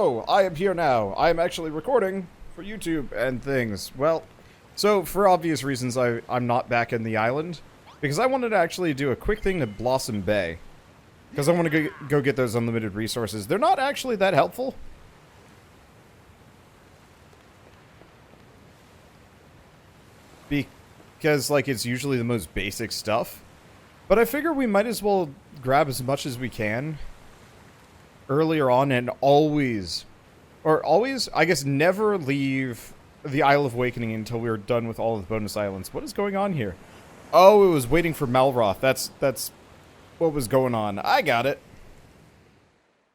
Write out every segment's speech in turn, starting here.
Hello, I am here now. I am actually recording for YouTube and things. Well, so for obvious reasons, I'm not back in the island because I wanted to actually do a quick thing to Blossom Bay because I want to go get those unlimited resources. They're not actually that helpful. Because, like, it's usually the most basic stuff. But I figure we might as well grab as much as we can earlier on and always, I guess, never leave the Isle of Awakening until we are done with all of the bonus islands. What is going on here? Oh, it was waiting for Malroth. That's what was going on. I got it.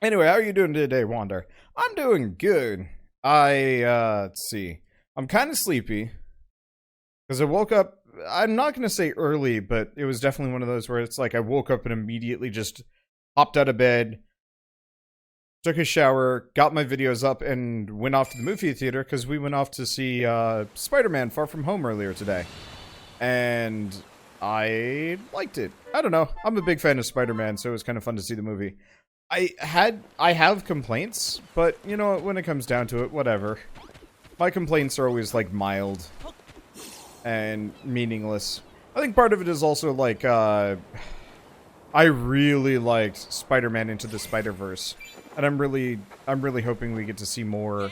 Anyway, how are you doing today, Wander? I'm doing good. Let's see. I'm kind of sleepy. Because I woke up, I'm not going to say early, but it was definitely one of those where it's like I woke up and immediately just hopped out of bed, took a shower, got my videos up, and went off to the movie theater because we went off to see Spider-Man Far From Home earlier today. And I liked it. I don't know. I'm a big fan of Spider-Man, so it was kind of fun to see the movie. I have complaints, but you know what, when it comes down to it, whatever. My complaints are always like mild and meaningless. I think part of it is also like I really liked Spider-Man Into the Spider-Verse, and I'm really hoping we get to see more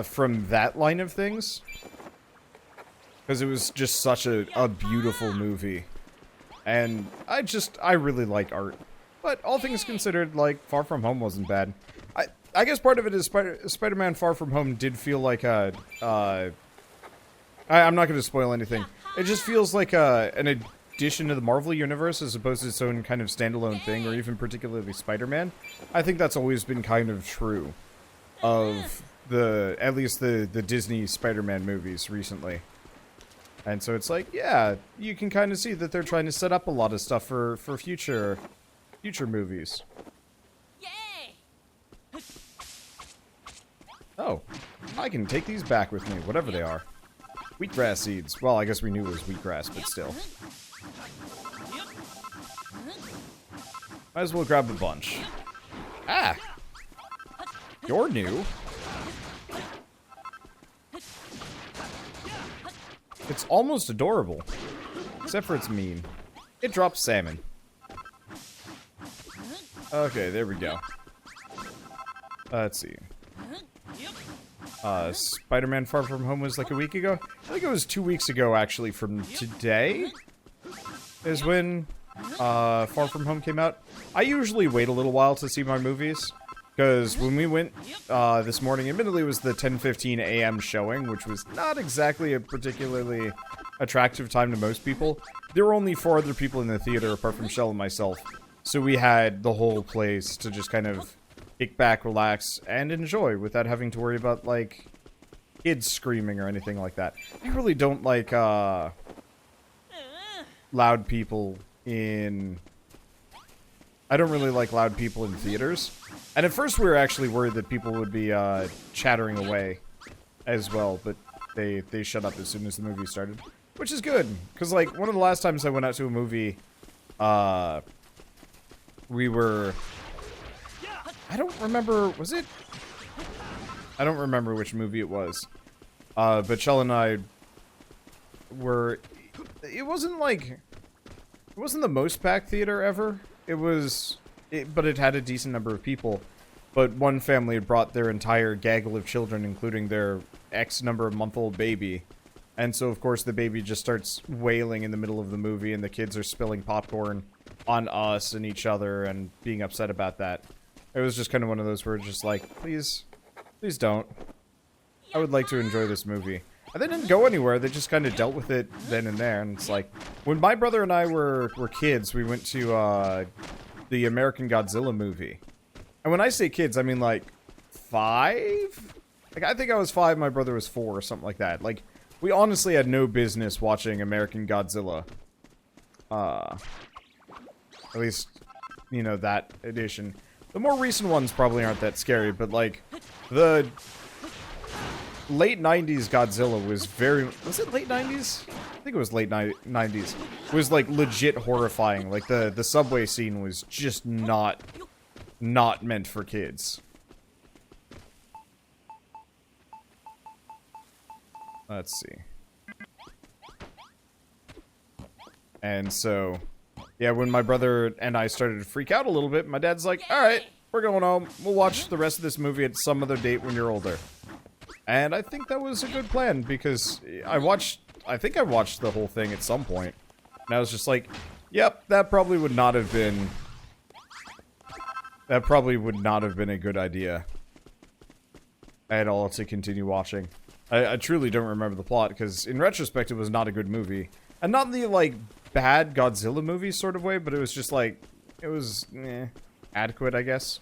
from that line of things, because it was just such a beautiful movie, and I really like art. But all things considered, like, Far From Home wasn't bad. I guess part of it is Spider-Man Far From Home did feel like a I'm not going to spoil anything. It just feels like an addition to the Marvel Universe as opposed to its own kind of standalone thing, or even particularly Spider-Man. I think that's always been kind of true of at least the Disney Spider-Man movies recently. And so it's like, yeah, you can kind of see that they're trying to set up a lot of stuff for future movies. Oh, I can take these back with me, whatever they are. Wheatgrass seeds. Well, I guess we knew it was wheatgrass, but still. Might as well grab a bunch. Ah! You're new. It's almost adorable. Except for it's mean. It drops salmon. Okay, there we go. Let's see. Spider-Man Far From Home was like a week ago? I think it was 2 weeks ago, actually, from today is when Far From Home came out. I usually wait a little while to see my movies, because when we went this morning, admittedly it was the 10:15 a.m. showing, which was not exactly a particularly attractive time to most people. There were only 4 other people in the theater apart from Shell and myself, so we had the whole place to just kind of kick back, relax, and enjoy without having to worry about, like, kids screaming or anything like that. I really don't like, loud people in... I don't really like loud people in theaters. And at first we were actually worried that people would be, chattering away as well, but they shut up as soon as the movie started. Which is good, because, like, one of the last times I went out to a movie, we were... I don't remember, was it? I don't remember which movie it was. But Shell and I were... It wasn't like... It wasn't the most packed theater ever. It was... but it had a decent number of people. But one family had brought their entire gaggle of children, including their X number of month-old baby. And so, of course, the baby just starts wailing in the middle of the movie, and the kids are spilling popcorn on us and each other and being upset about that. It was just kind of one of those where it's just like, please don't. I would like to enjoy this movie. And they didn't go anywhere, they just kind of dealt with it then and there, and it's like, when my brother and I were kids, we went to, the American Godzilla movie. And when I say kids, I mean, like, 5? Like, I think I was 5, my brother was 4, or something like that. Like, we honestly had no business watching American Godzilla. At least, you know, that edition. The more recent ones probably aren't that scary, but, like, the late 90s Godzilla was very... Was it late 90s? I think it was late 90s. It was, like, legit horrifying. Like, the subway scene was just not meant for kids. Let's see. And so, yeah, when my brother and I started to freak out a little bit, my dad's like, alright, we're going home. We'll watch the rest of this movie at some other date when you're older. And I think that was a good plan, because I think I watched the whole thing at some point. And I was just like, yep, that probably would not have been a good idea at all to continue watching. I truly don't remember the plot, because in retrospect, it was not a good movie. And not in the, like, bad Godzilla movie sort of way, but it was just like, it was, adequate, I guess.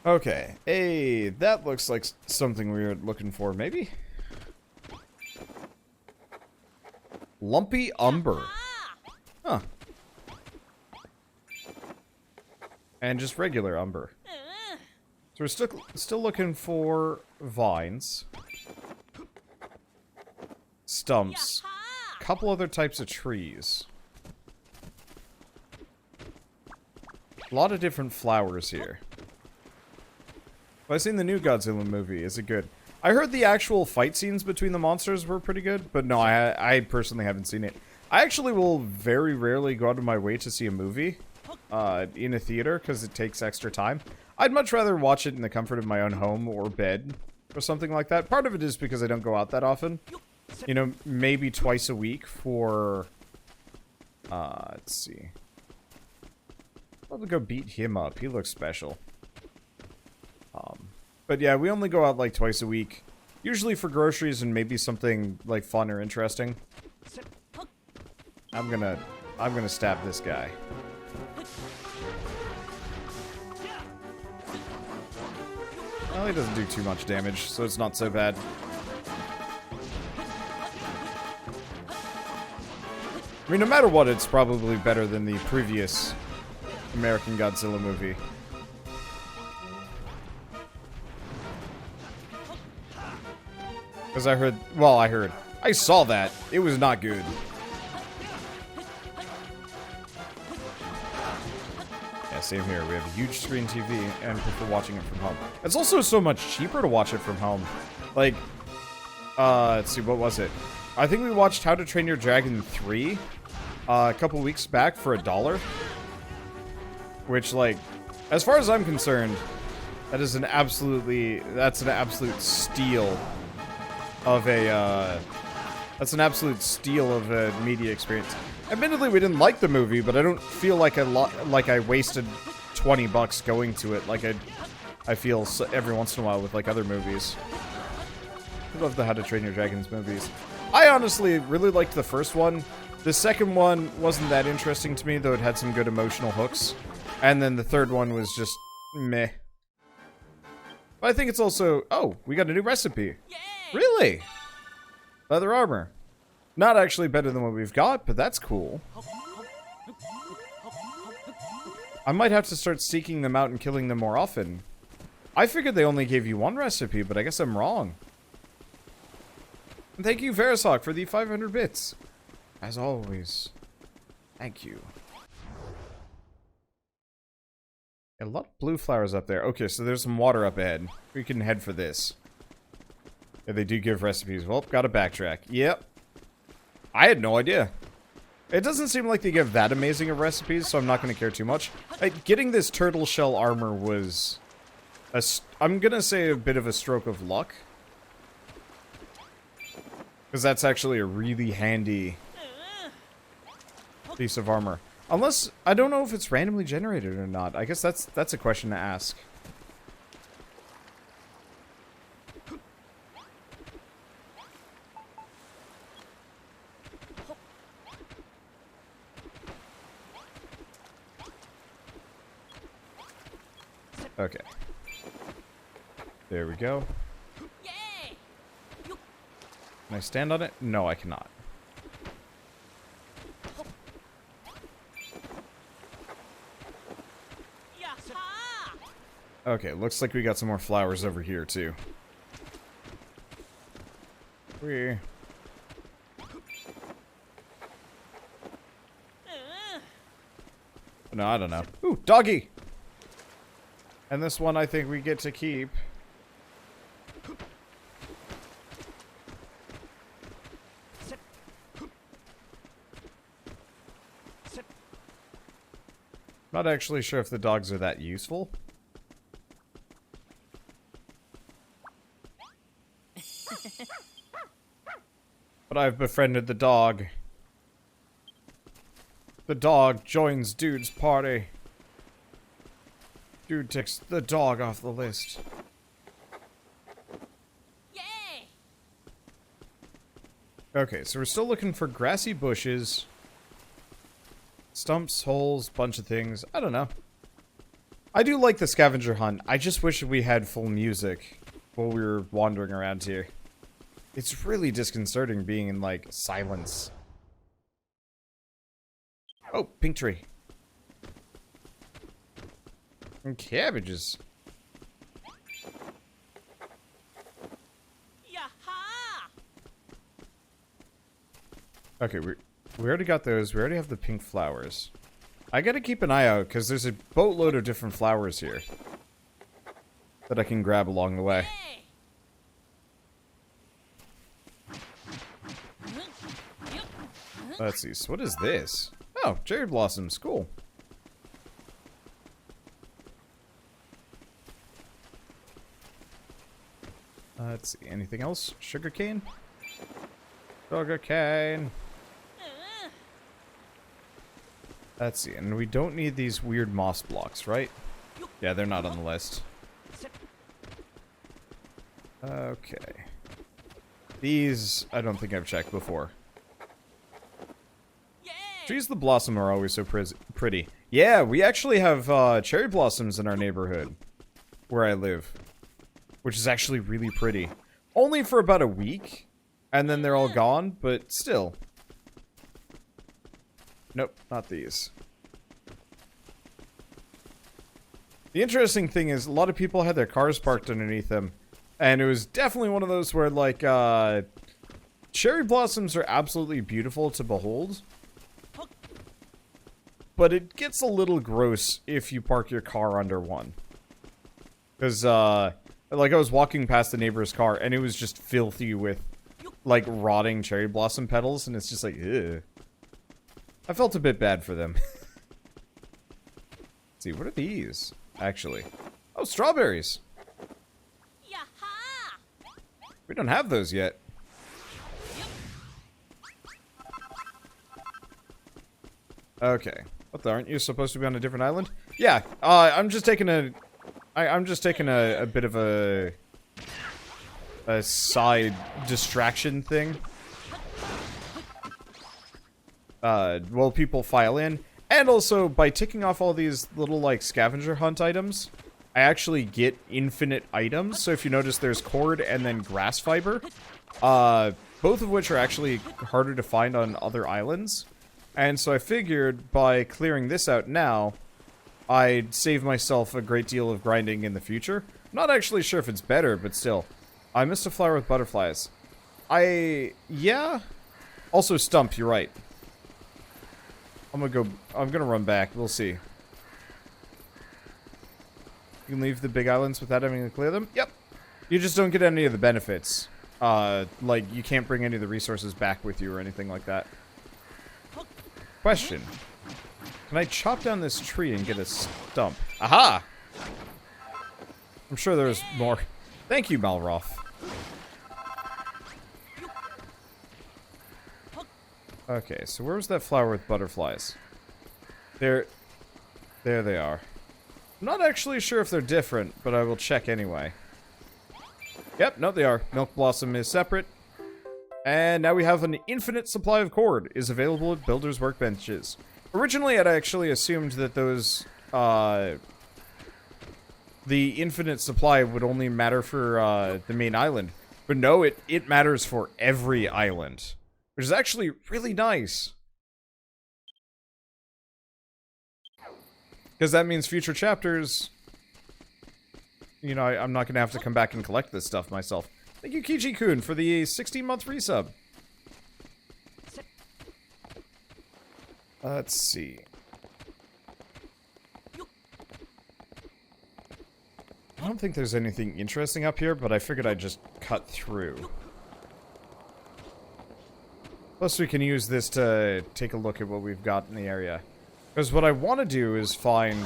Okay. Hey, that looks like something we were looking for, maybe? Lumpy umber. Huh. And just regular umber. So we're still looking for vines. Stumps. A couple other types of trees. A lot of different flowers here. I've seen the new Godzilla movie. Is it good? I heard the actual fight scenes between the monsters were pretty good, but no, I personally haven't seen it. I actually will very rarely go out of my way to see a movie in a theater, because it takes extra time. I'd much rather watch it in the comfort of my own home or bed or something like that. Part of it is because I don't go out that often. You know, maybe twice a week for... let's see. I'll go beat him up. He looks special. But yeah, we only go out like twice a week. Usually for groceries and maybe something like fun or interesting. I'm gonna stab this guy. Well, he doesn't do too much damage, so it's not so bad. I mean, no matter what, it's probably better than the previous American Godzilla movie. Because I saw that. It was not good. Yeah, same here. We have a huge screen TV and prefer watching it from home. It's also so much cheaper to watch it from home. Like, let's see, what was it? I think we watched How to Train Your Dragon 3 a couple weeks back for $1. Which, like, as far as I'm concerned, that's an absolute steal of a, media experience. Admittedly, we didn't like the movie, but I don't feel like I wasted $20 going to it like I feel every once in a while with, like, other movies. I love the How to Train Your Dragons movies. I honestly really liked the first one. The second one wasn't that interesting to me, though it had some good emotional hooks. And then the third one was just meh. But I think it's also... Oh, we got a new recipe. Yay! Really? Leather armor. Not actually better than what we've got, but that's cool. I might have to start seeking them out and killing them more often. I figured they only gave you one recipe, but I guess I'm wrong. And thank you, Verisok, for the 500 bits. As always. Thank you. A lot of blue flowers up there. Okay, so there's some water up ahead. We can head for this. Yeah, they do give recipes. Well, gotta backtrack. Yep. I had no idea. It doesn't seem like they give that amazing of recipes, so I'm not gonna care too much. Getting this turtle shell armor was... I'm gonna say a bit of a stroke of luck. Because that's actually a really handy piece of armor. Unless, I don't know if it's randomly generated or not. I guess that's a question to ask. Okay. There we go. Can I stand on it? No, I cannot. Okay, looks like we got some more flowers over here, too. No, I don't know. Ooh, doggy! And this one I think we get to keep. Not actually sure if the dogs are that useful. But I've befriended the dog. The dog joins Dude's party. Dude takes the dog off the list. Yay! Okay, so we're still looking for grassy bushes. Stumps, holes, bunch of things. I don't know. I do like the scavenger hunt. I just wish we had full music while we were wandering around here. It's really disconcerting being in, like, silence. Oh, pink tree. And cabbages. Yaha! Okay, we already got those. We already have the pink flowers. I gotta keep an eye out, because there's a boatload of different flowers here that I can grab along the way. Let's see. So what is this? Oh, cherry blossoms. Cool. Let's see. Anything else? Sugarcane? Sugarcane. Let's see. And we don't need these weird moss blocks, right? Yeah, they're not on the list. Okay. These, I don't think I've checked before. Trees that blossom are always so pretty. Yeah, we actually have cherry blossoms in our neighborhood where I live, which is actually really pretty. Only for about a week, and then they're all gone, but still. Nope, not these. The interesting thing is a lot of people had their cars parked underneath them, and it was definitely one of those where, like, cherry blossoms are absolutely beautiful to behold. But it gets a little gross if you park your car under one. Because, like, I was walking past the neighbor's car, and it was just filthy with, like, rotting cherry blossom petals, and it's just like, ugh. I felt a bit bad for them. Let's see, what are these, actually? Oh, strawberries! Yaha! We don't have those yet. Okay. What the, aren't you supposed to be on a different island? Yeah, I'm just taking a... I'm just taking a bit of a side distraction thing. While people file in. And also, by ticking off all these little, like, scavenger hunt items, I actually get infinite items. So if you notice, there's cord and then grass fiber. Both of which are actually harder to find on other islands. And so I figured by clearing this out now, I'd save myself a great deal of grinding in the future. I'm not actually sure if it's better, but still. I missed a flower with butterflies. Yeah? Also, Stump, you're right. I'm gonna run back. We'll see. You can leave the big islands without having to clear them? Yep. You just don't get any of the benefits. Like, you can't bring any of the resources back with you or anything like that. Question. Can I chop down this tree and get a stump? Aha! I'm sure there's more. Thank you, Malroth. Okay, so where was that flower with butterflies? There they are. I'm not actually sure if they're different, but I will check anyway. Yep, no, they are. Milk Blossom is separate. And now we have an infinite supply of cord is available at builders' workbenches. Originally, I'd actually assumed that those, the infinite supply would only matter for, the main island. But no, it matters for every island. Which is actually really nice. Because that means future chapters, you know, I'm not going to have to come back and collect this stuff myself. Thank you, Kichi-kun, for the 16-month resub. Let's see. I don't think there's anything interesting up here, but I figured I'd just cut through. Plus, we can use this to take a look at what we've got in the area. Because what I want to do is find...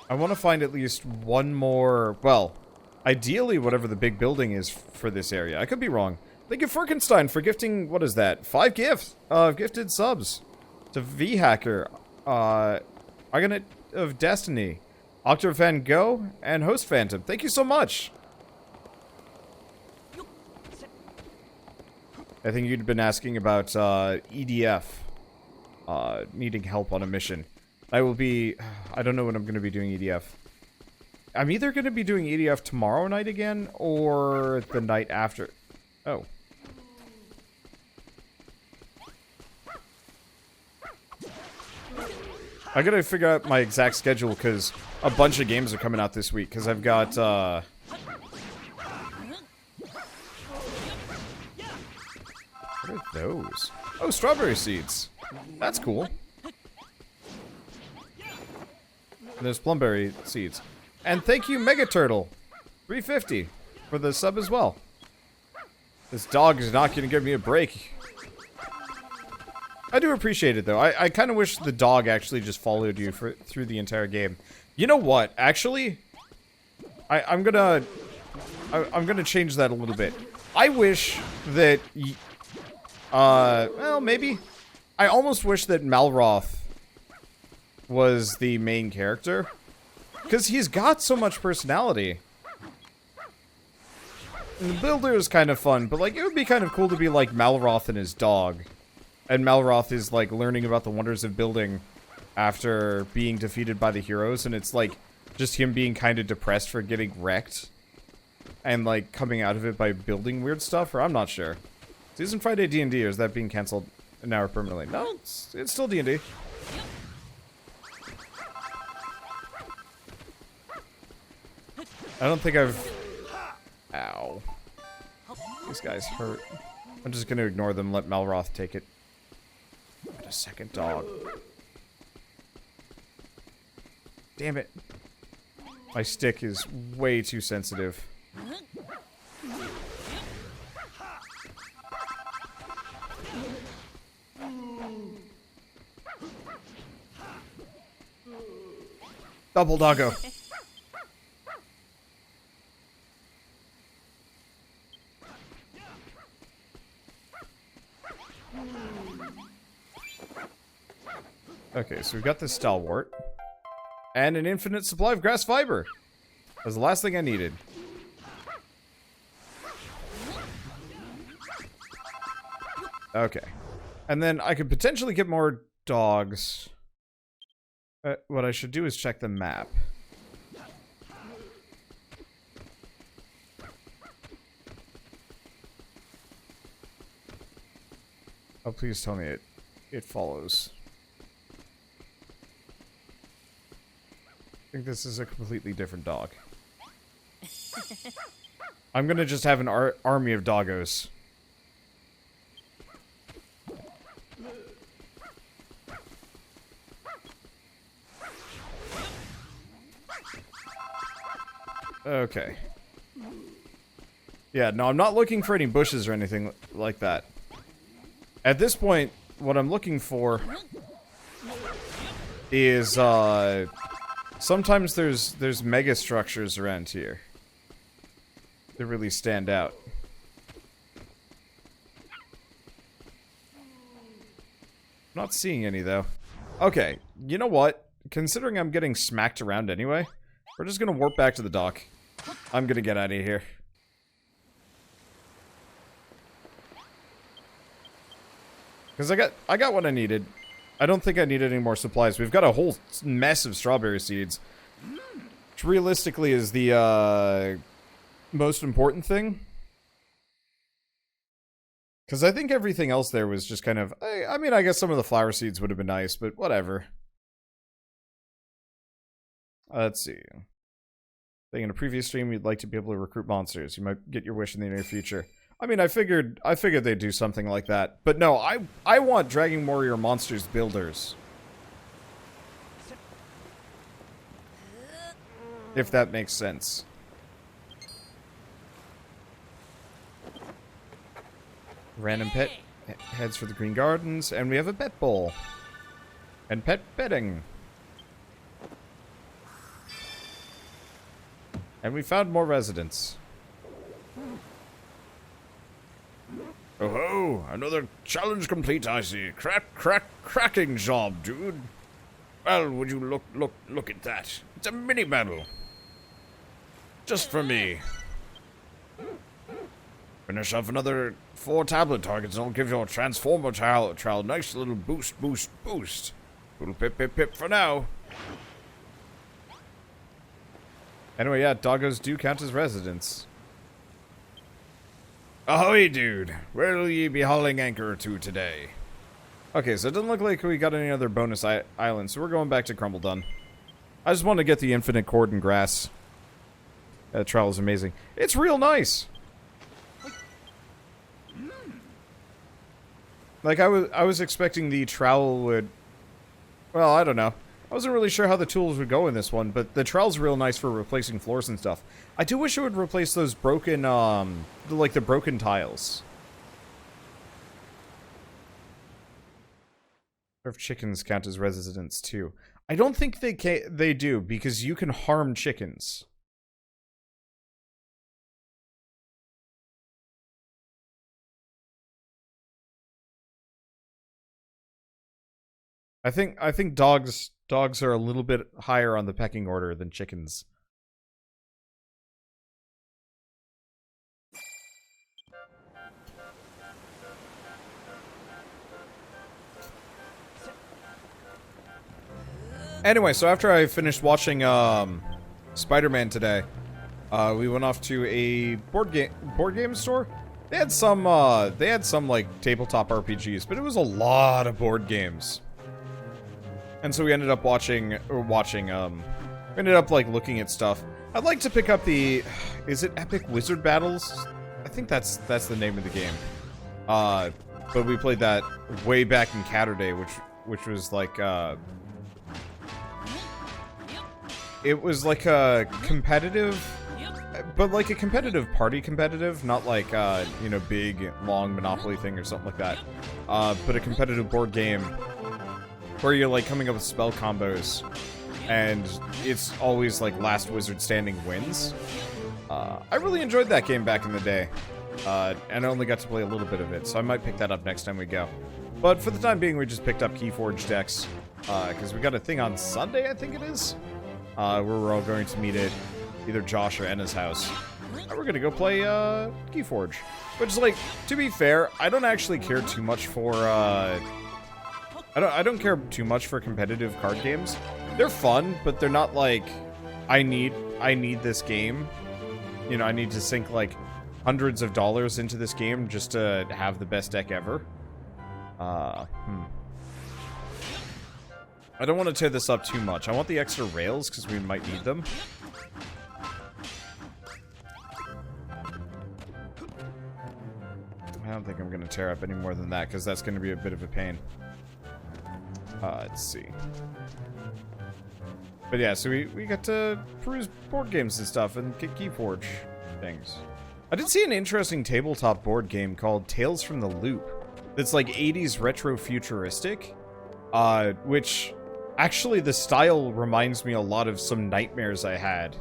I want to find at least one more... Well, ideally, whatever the big building is for this area. I could be wrong. Thank you, Ferkenstein, for gifting... What is that? 5 gifts of gifted subs. To V-Hacker. Argonaut of Destiny. Octo Van Gogh, and Host Phantom. Thank you so much! I think you'd been asking about EDF needing help on a mission. I will be... I don't know when I'm going to be doing EDF. I'm either going to be doing EDF tomorrow night again, or the night after. Oh. I gotta figure out my exact schedule, because a bunch of games are coming out this week, because I've got, what are those? Oh, strawberry seeds. That's cool. And there's plumberry seeds. And thank you, Mega Turtle, 350, for the sub as well. This dog is not gonna give me a break. I do appreciate it, though. I kind of wish the dog actually just followed you through the entire game. You know what? Actually, I'm gonna change that a little bit. I wish that... well, maybe. I almost wish that Malroth was the main character. Because he's got so much personality. And the builder is kind of fun, but, like, it would be kind of cool to be like Malroth and his dog. And Malroth is, like, learning about the wonders of building after being defeated by the heroes. And it's, like, just him being kind of depressed for getting wrecked. And, like, coming out of it by building weird stuff. Or I'm not sure. Season Friday D&D, or is that being cancelled now or permanently? No, it's still D&D. I don't think I've... Ow. These guys hurt. I'm just gonna ignore them, let Malroth take it. A second dog. Damn it. My stick is way too sensitive. Double doggo. Okay, so we've got this stalwart. And an infinite supply of grass fiber. That's the last thing I needed. Okay. And then I could potentially get more dogs. What I should do is check the map. Oh, please tell me it follows. I think this is a completely different dog. I'm gonna just have an army of doggos. Okay. Yeah, no, I'm not looking for any bushes or anything like that. At this point, what I'm looking for is, sometimes there's mega structures around here that really stand out. Not seeing any, though. Okay, you know what? Considering I'm getting smacked around anyway, we're just gonna warp back to the dock. I'm gonna get out of here. Because I got what I needed. I don't think I need any more supplies. We've got a whole mess of strawberry seeds. Which realistically is the most important thing. Because I think everything else there was just kind of... I mean, I guess some of the flower seeds would have been nice, but whatever. Let's see. I think in a previous stream you'd like to be able to recruit monsters. You might get your wish in the near future. I mean, I figured they'd do something like that. But no, I want Dragon Warrior Monsters builders. If that makes sense. Random pet heads for the Green Gardens, and we have a pet bowl. And pet bedding. And we found more residents. Oh ho! Another challenge complete, I see. Cracking job, dude. Well, would you look at that? It's a mini medal. Just for me. Finish off another 4 tablet targets and I'll give your transformer trial a nice little boost. Little pip for now. Anyway, yeah, doggos do count as residents. Ahoy, dude. Where will ye be hauling anchor to today? Okay, so it doesn't look like we got any other bonus islands, so we're going back to Crumbledon. I just want to get the infinite cord and grass. That trial is amazing. It's real nice. Like, I was expecting the trowel would... Well, I don't know. I wasn't really sure how the tools would go in this one, but the trowel's real nice for replacing floors and stuff. I do wish it would replace those broken, like the broken tiles. If chickens count as residents too. I don't think they do, because you can harm chickens. I think dogs are a little bit higher on the pecking order than chickens. Anyway, so after I finished watching Spider-Man today, we went off to a board game store. They had some like tabletop RPGs, but it was a lot of board games. And so we ended up we ended up like looking at stuff. I'd like to pick up the, is it Epic Wizard Battles? I think that's the name of the game. But we played that way back in Catterday, which was like, it was like a competitive, but like a competitive party competitive, not like, you know, big, long Monopoly thing or something like that. But a competitive board game where you're like coming up with spell combos, and it's always like last wizard standing wins. I really enjoyed that game back in the day, and I only got to play a little bit of it, so I might pick that up next time we go. But for the time being, we just picked up Keyforge decks, because we got a thing on Sunday, I think it is, where we're all going to meet at either Josh or Enna's house. And we're gonna go play Keyforge, which is like, to be fair, I don't actually care too much for I don't care too much for competitive card games. They're fun, but they're not like, I need this game. You know, I need to sink like hundreds of dollars into this game just to have the best deck ever. I don't want to tear this up too much. I want the extra rails because we might need them. I don't think I'm going to tear up any more than that because that's going to be a bit of a pain. Let's see. But yeah, so we got to peruse board games and stuff and get Keyforge things. I did see an interesting tabletop board game called Tales from the Loop. That's like 80s retro futuristic. Which actually the style reminds me a lot of some nightmares I had.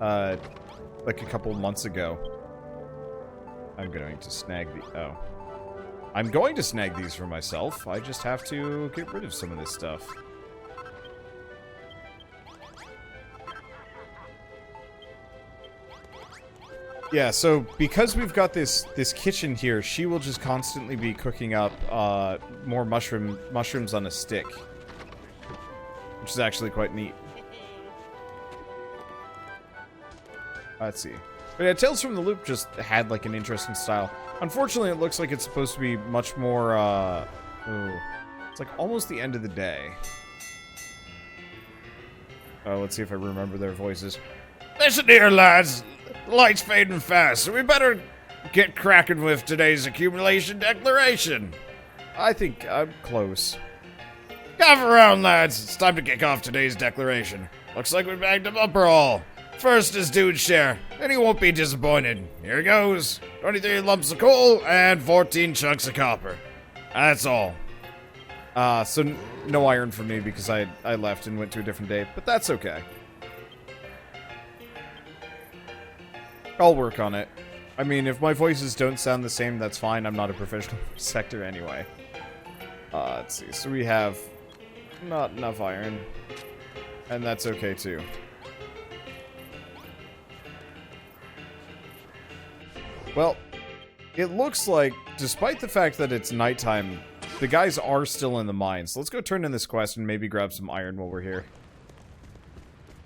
Like a couple months ago. I'm going to snag the... Oh. I'm going to snag these for myself. I just have to get rid of some of this stuff. Yeah, so because we've got this kitchen here, she will just constantly be cooking up more mushrooms on a stick, which is actually quite neat. Let's see. But yeah, Tales from the Loop just had like an interesting style. Unfortunately, it looks like it's supposed to be much more, it's like almost the end of the day. Let's see if I remember their voices. Listen here, lads. The light's fading fast, so we better get cracking with today's accumulation declaration. I think I'm close. Cough around, lads. It's time to kick off today's declaration. Looks like we bagged a bumper haul. First is dude's share, and he won't be disappointed. Here goes. 23 lumps of coal and 14 chunks of copper. That's all. So no iron for me because I left and went to a different day, but that's okay. I'll work on it. I mean, if my voices don't sound the same, that's fine. I'm not a professional sector anyway. Let's see. So we have not enough iron, and that's okay too. Well, it looks like, despite the fact that it's nighttime, the guys are still in the mines. So let's go turn in this quest and maybe grab some iron while we're here.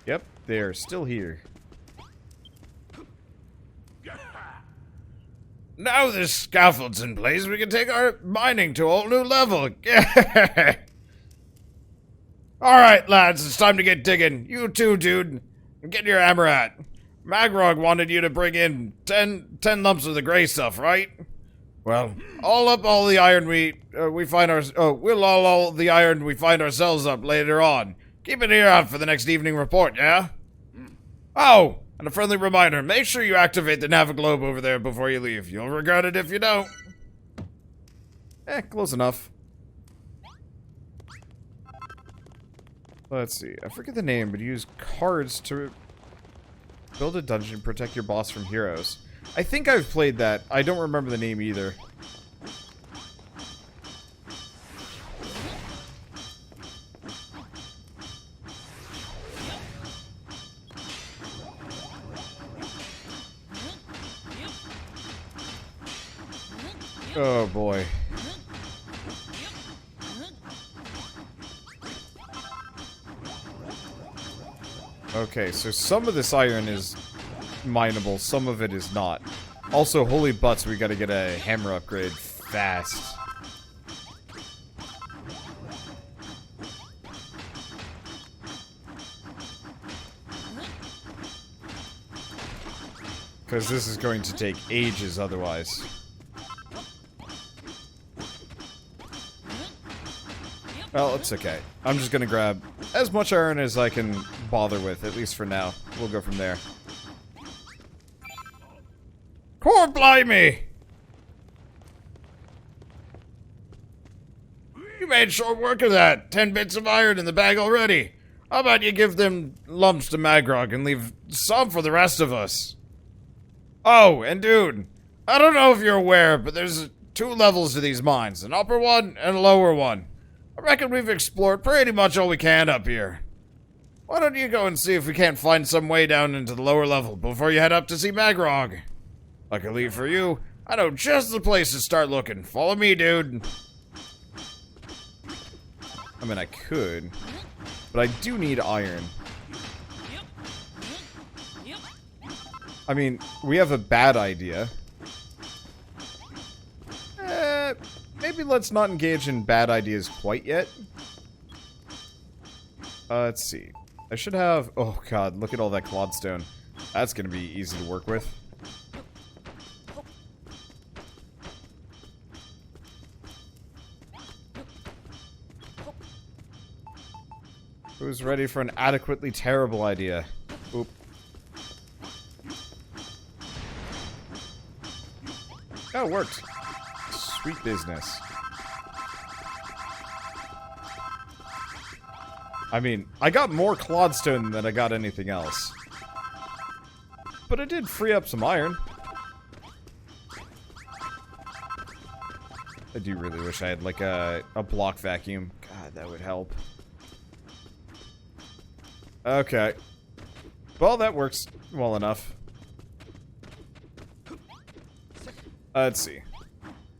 Yep, they're still here. Now this scaffold's in place, we can take our mining to a whole new level. Alright, lads, it's time to get digging. You too, dude. Get your hammer at. Malroth wanted you to bring in 10 lumps of the gray stuff, right? Well, all the iron we find all the iron we find ourselves up later on. Keep an ear out for the next evening report, yeah? Oh, and a friendly reminder, make sure you activate the Naviglobe over there before you leave. You'll regret it if you don't. Close enough. Let's see, I forget the name, but you use cards to build a dungeon and protect your boss from heroes. I think I've played that. I don't remember the name either. Oh boy. Okay, so some of this iron is mineable, some of it is not. Also, holy butts, we gotta get a hammer upgrade fast. Because this is going to take ages otherwise. Well, it's okay. I'm just gonna grab as much iron as I can bother with, at least for now. We'll go from there. Core blimey! You made short work of that. 10 bits of iron in the bag already. How about you give them lumps to Malroth and leave some for the rest of us? Oh, and dude, I don't know if you're aware, but there's 2 levels to these mines. An upper one and a lower one. I reckon we've explored pretty much all we can up here. Why don't you go and see if we can't find some way down into the lower level before you head up to see Malroth? Luckily for you, I know just the place to start looking. Follow me, dude. I mean, I could, but I do need iron. I mean, we have a bad idea. Maybe let's not engage in bad ideas quite yet. Let's see. I should have... Oh god, look at all that clodstone. That's gonna be easy to work with. Who's ready for an adequately terrible idea? Oop. Oh, it worked. Sweet business. I mean, I got more clodstone than I got anything else. But it did free up some iron. I do really wish I had, like, a block vacuum. God, that would help. Okay. Well, that works well enough. Let's see.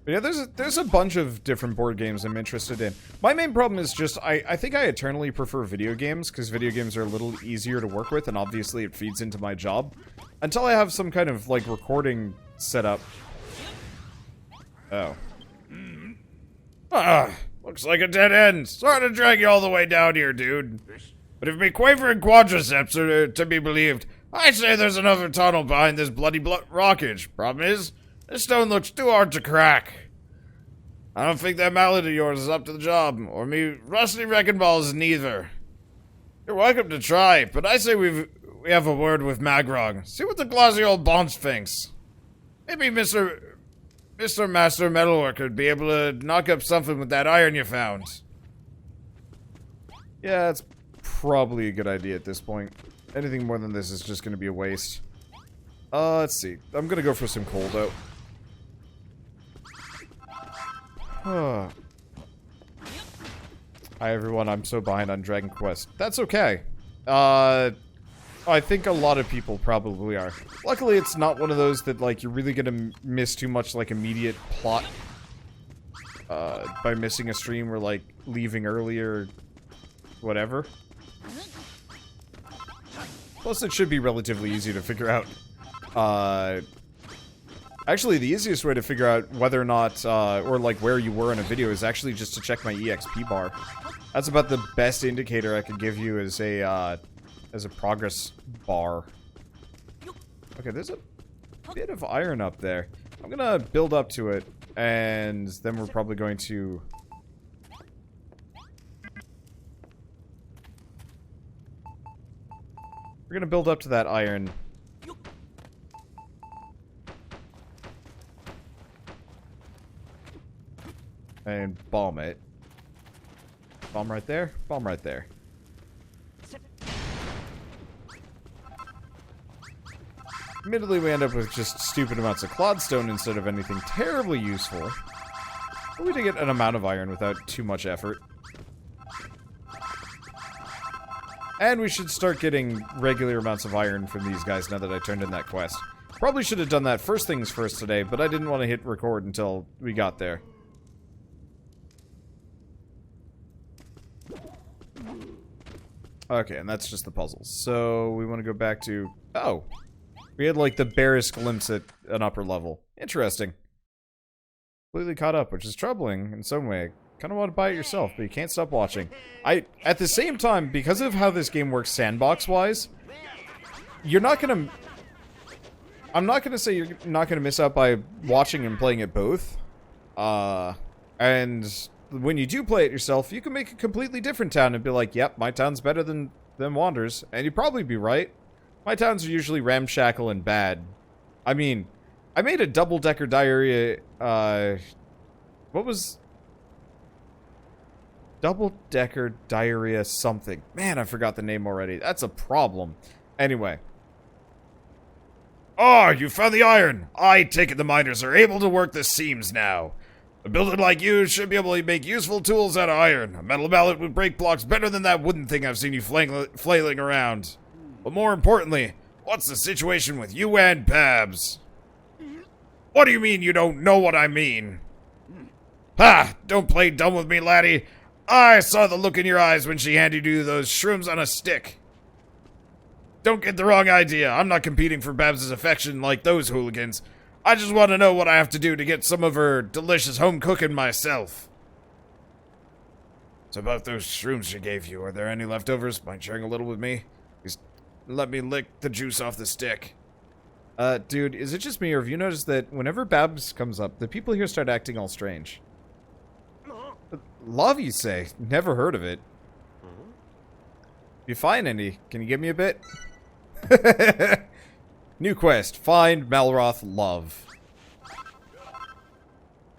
But yeah, there's a bunch of different board games I'm interested in. My main problem is just, I think I eternally prefer video games, because video games are a little easier to work with, and obviously it feeds into my job. Until I have some kind of, like, recording set up. Oh. Looks like a dead end. Sorry to drag you all the way down here, dude. But if me quavering quadriceps are to be believed, I say there's another tunnel behind this bloody rockage. Problem is, this stone looks too hard to crack. I don't think that mallet of yours is up to the job, or me rusty wrecking balls neither. You're welcome to try, but I say we have a word with Magrog. See what the glossy old Bonch thinks. Maybe Mr. Master Metalworker would be able to knock up something with that iron you found. Yeah, it's probably a good idea at this point. Anything more than this is just going to be a waste. Let's see. I'm going to go for some coal, though. Hi, everyone. I'm so behind on Dragon Quest. That's okay. I think a lot of people probably are. Luckily, it's not one of those that, like, you're really gonna miss too much, like, immediate plot, by missing a stream or, like, leaving early or whatever. Plus, it should be relatively easy to figure out. Actually, the easiest way to figure out whether or not, or, like, where you were in a video is actually just to check my EXP bar. That's about the best indicator I could give you as a progress bar. Okay, there's a bit of iron up there. I'm gonna build up to it, and then we're probably going to... We're gonna build up to that iron. And bomb it. Bomb right there, bomb right there. Admittedly, we end up with just stupid amounts of clodstone instead of anything terribly useful. But we did get an amount of iron without too much effort. And we should start getting regular amounts of iron from these guys now that I turned in that quest. Probably should have done that first things first today, but I didn't want to hit record until we got there. Okay, and that's just the puzzles. So, we want to go back to... Oh! We had, like, the barest glimpse at an upper level. Interesting. Completely caught up, which is troubling in some way. Kind of want to buy it yourself, but you can't stop watching. At the same time, because of how this game works sandbox-wise, you're not gonna... I'm not gonna say you're not gonna miss out by watching and playing it both. And when you do play it yourself, you can make a completely different town and be like, yep, my town's better than Wander's. And you'd probably be right. My towns are usually ramshackle and bad. I mean, I made a double-decker diarrhea, what was... Double-decker diarrhea something. Man, I forgot the name already. That's a problem. Anyway. Oh, you found the iron! I take it the miners are able to work the seams now. A builder like you should be able to make useful tools out of iron. A metal mallet would break blocks better than that wooden thing I've seen you flailing around. But more importantly, what's the situation with you and Pabs? What do you mean you don't know what I mean? Ha! Don't play dumb with me, laddie. I saw the look in your eyes when she handed you those shrooms on a stick. Don't get the wrong idea. I'm not competing for Babs' affection like those hooligans. I just want to know what I have to do to get some of her delicious home cooking myself. So about those shrooms she gave you, are there any leftovers? Mind sharing a little with me? Just let me lick the juice off the stick. Dude, is it just me, or have you noticed that whenever Babs comes up, the people here start acting all strange? Love, you say? Never heard of it. If you find any, can you give me a bit? New quest, find Malroth love.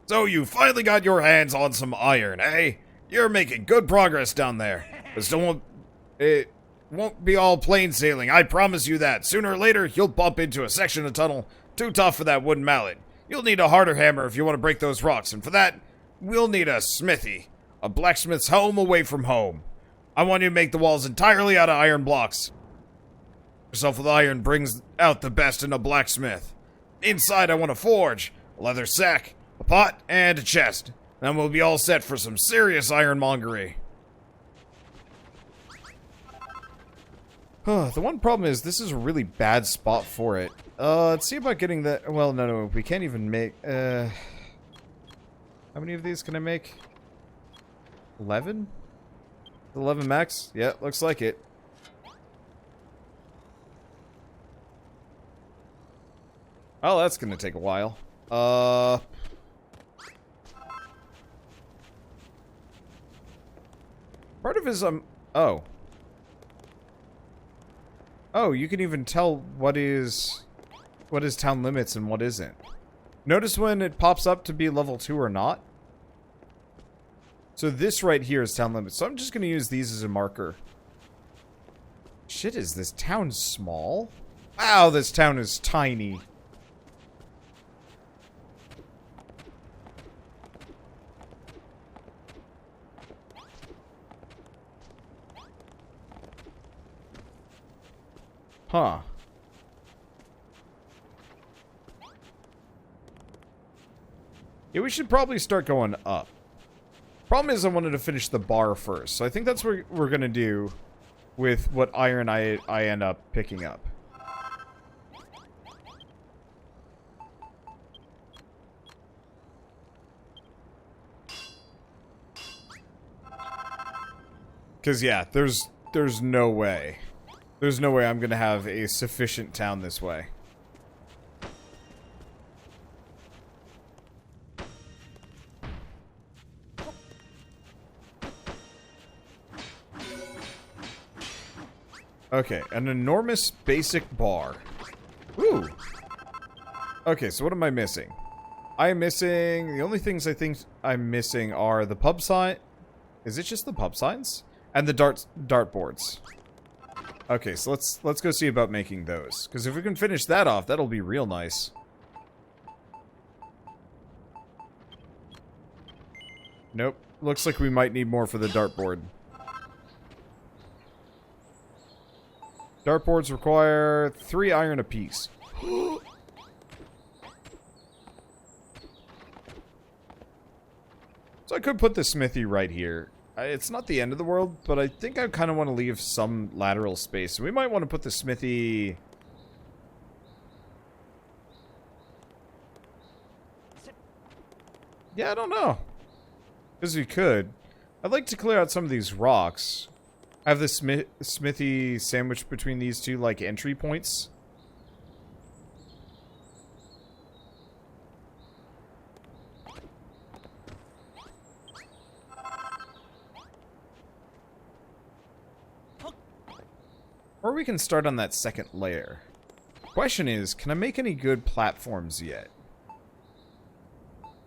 So you finally got your hands on some iron, eh? You're making good progress down there. But still it won't be all plain sailing, I promise you that. Sooner or later, you'll bump into a section of tunnel too tough for that wooden mallet. You'll need a harder hammer if you want to break those rocks, and for that, we'll need a smithy. A blacksmith's home away from home. I want you to make the walls entirely out of iron blocks. Yourself with iron brings out the best in a blacksmith. Inside, I want a forge, a leather sack, a pot, and a chest. Then we'll be all set for some serious ironmongery. The one problem is this is a really bad spot for it. Let's see about getting that. Well, no, we can't even make. How many of these can I make? 11? 11 max? Yeah, looks like it. Oh, that's gonna take a while. Part of his, oh. Oh, you can even tell what is town limits and what isn't. Notice when it pops up to be level 2 or not? So this right here is town limits. So I'm just going to use these as a marker. Shit, is this town small? Wow, this town is tiny. Huh. Yeah, we should probably start going up. Problem is I wanted to finish the bar first, so I think that's what we're gonna do with what iron I end up picking up. Cause yeah, there's no way. There's no way I'm gonna have a sufficient town this way. Okay, an enormous basic bar. Ooh. Okay, so what am I missing? I am missing... The only things I think I'm missing are the pub sign... Is it just the pub signs? And the dartboards. Okay, so let's go see about making those. Because if we can finish that off, that'll be real nice. Nope. Looks like we might need more for the dartboard. Dartboards require 3 iron apiece. So I could put the smithy right here. It's not the end of the world, but I think I kind of want to leave some lateral space. We might want to put the smithy... Yeah, I don't know. Because we could. I'd like to clear out some of these rocks. I have the smithy sandwiched between these two, like, entry points. Or we can start on that second layer. Question is, can I make any good platforms yet?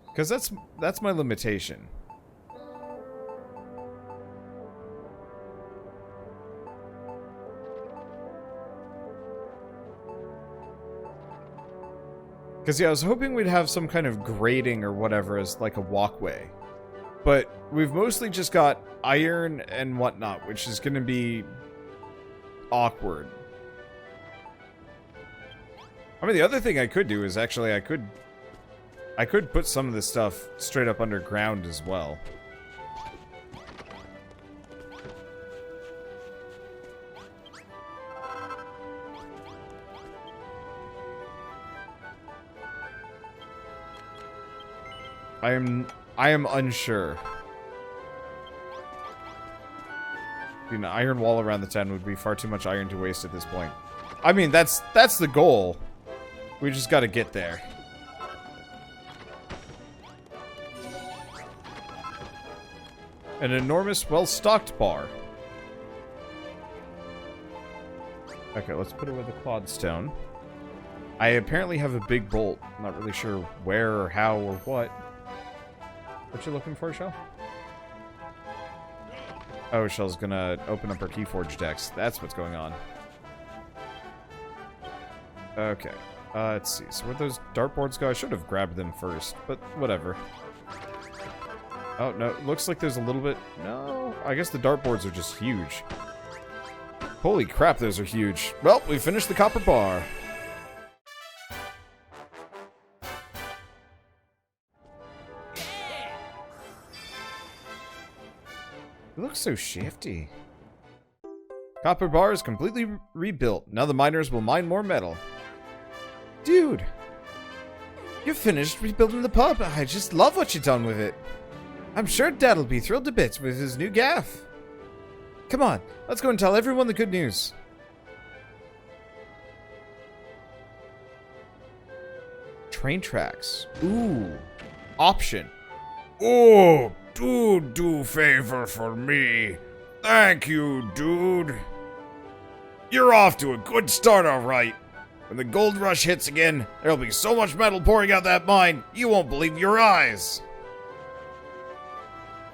Because that's my limitation. Because, yeah, I was hoping we'd have some kind of grating or whatever as, like, a walkway. But we've mostly just got iron and whatnot, which is going to be awkward. I mean, the other thing I could do is actually I could put some of this stuff straight up underground as well. I am unsure. An iron wall around the town would be far too much iron to waste at this point. I mean, that's the goal. We just gotta get there. An enormous, well-stocked bar. Okay, let's put it with the clodstone. I apparently have a big bolt. I'm not really sure where or how or what. What you looking for, Shell? Oh, Shell's gonna open up her Keyforge decks. That's what's going on. Okay. Let's see. So where'd those dartboards go? I should have grabbed them first, but whatever. Oh, no. Looks like there's a little bit... No. I guess the dartboards are just huge. Holy crap, those are huge. Well, we finished the copper bar. It looks so shifty. Copper bar is completely rebuilt. Now the miners will mine more metal. Dude! You're finished rebuilding the pub. I just love what you've done with it. I'm sure Dad'll be thrilled to bits with his new gaff. Come on, let's go and tell everyone the good news. Train tracks. Ooh. Option. Oh, do favor for me. Thank you, dude. You're off to a good start, alright. When the gold rush hits again, there'll be so much metal pouring out that mine, you won't believe your eyes.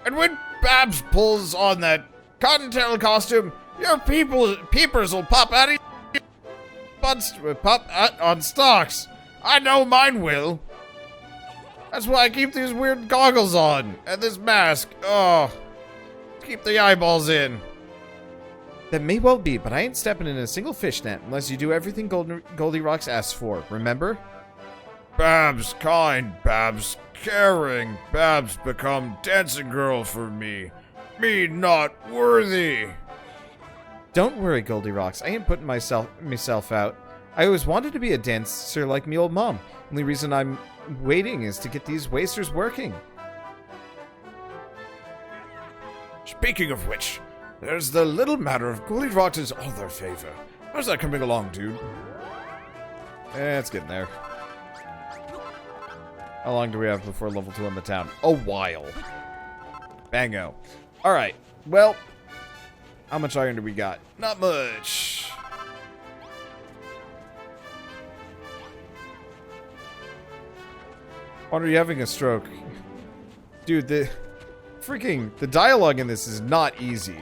And when Babs pulls on that cottontail costume, your peepers will pop out of your butts, pop out on stalks. I know mine will. That's why I keep these weird goggles on, and this mask. Oh, keep the eyeballs in. That may well be, but I ain't stepping in a single fishnet unless you do everything Goldilocks asks for, remember? Babs kind, Babs caring, Babs become dancing girl for me. Me not worthy. Don't worry, Goldilocks, I ain't putting myself out. I always wanted to be a dancer like me old mom. Only reason I'm waiting is to get these wasters working. Speaking of which, there's the little matter of Goldilocks' other favor. How's that coming along, dude? It's getting there. How long do we have before level 2 in the town? A while. Bango. Alright, well, how much iron do we got? Not much. Wonder you having a stroke. Dude, the dialogue in this is not easy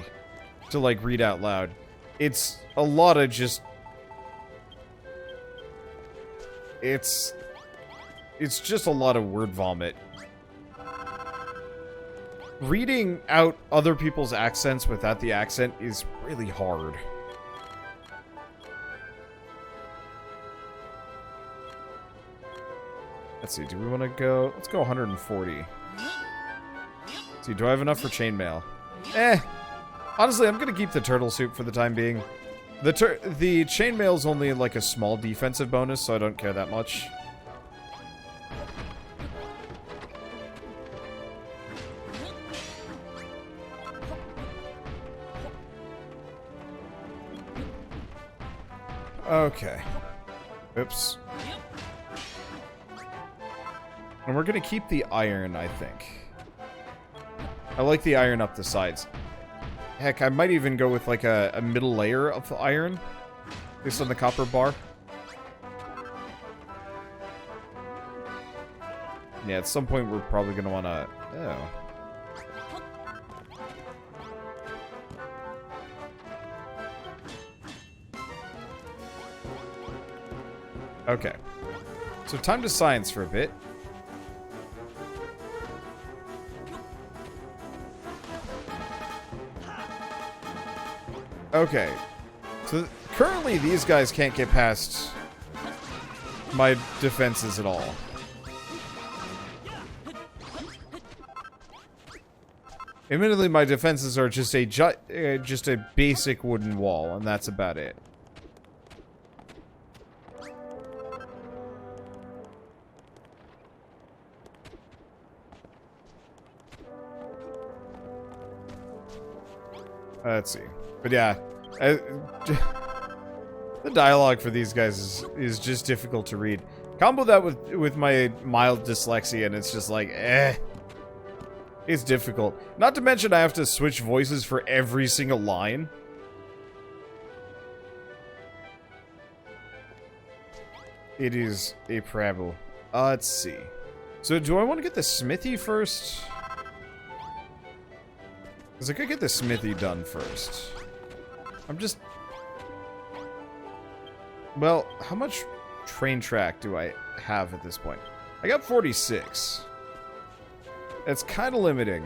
to, like, read out loud. It's a lot of just... It's just a lot of word vomit. Reading out other people's accents without the accent is really hard. Let's see, do we want to go... Let's go 140. Let's see, do I have enough for chainmail? Honestly, I'm gonna keep the turtle suit for the time being. The chainmail's only like a small defensive bonus, so I don't care that much. Okay. Oops. And we're gonna keep the iron, I think. I like the iron up the sides. Heck, I might even go with like a middle layer of iron, based on the copper bar. Yeah, at some point we're probably gonna wanna... Oh. Okay. So time to science for a bit. Okay. So currently these guys can't get past my defenses at all. Admittedly, my defenses are just a basic wooden wall, and that's about it. Let's see. But yeah, the dialogue for these guys is just difficult to read. Combo that with my mild dyslexia, and it's just like, it's difficult. Not to mention I have to switch voices for every single line. It is a problem. Let's see. So do I want to get the smithy first? Because I could get the smithy done first. I'm just... Well, how much train track do I have at this point? I got 46. That's kind of limiting.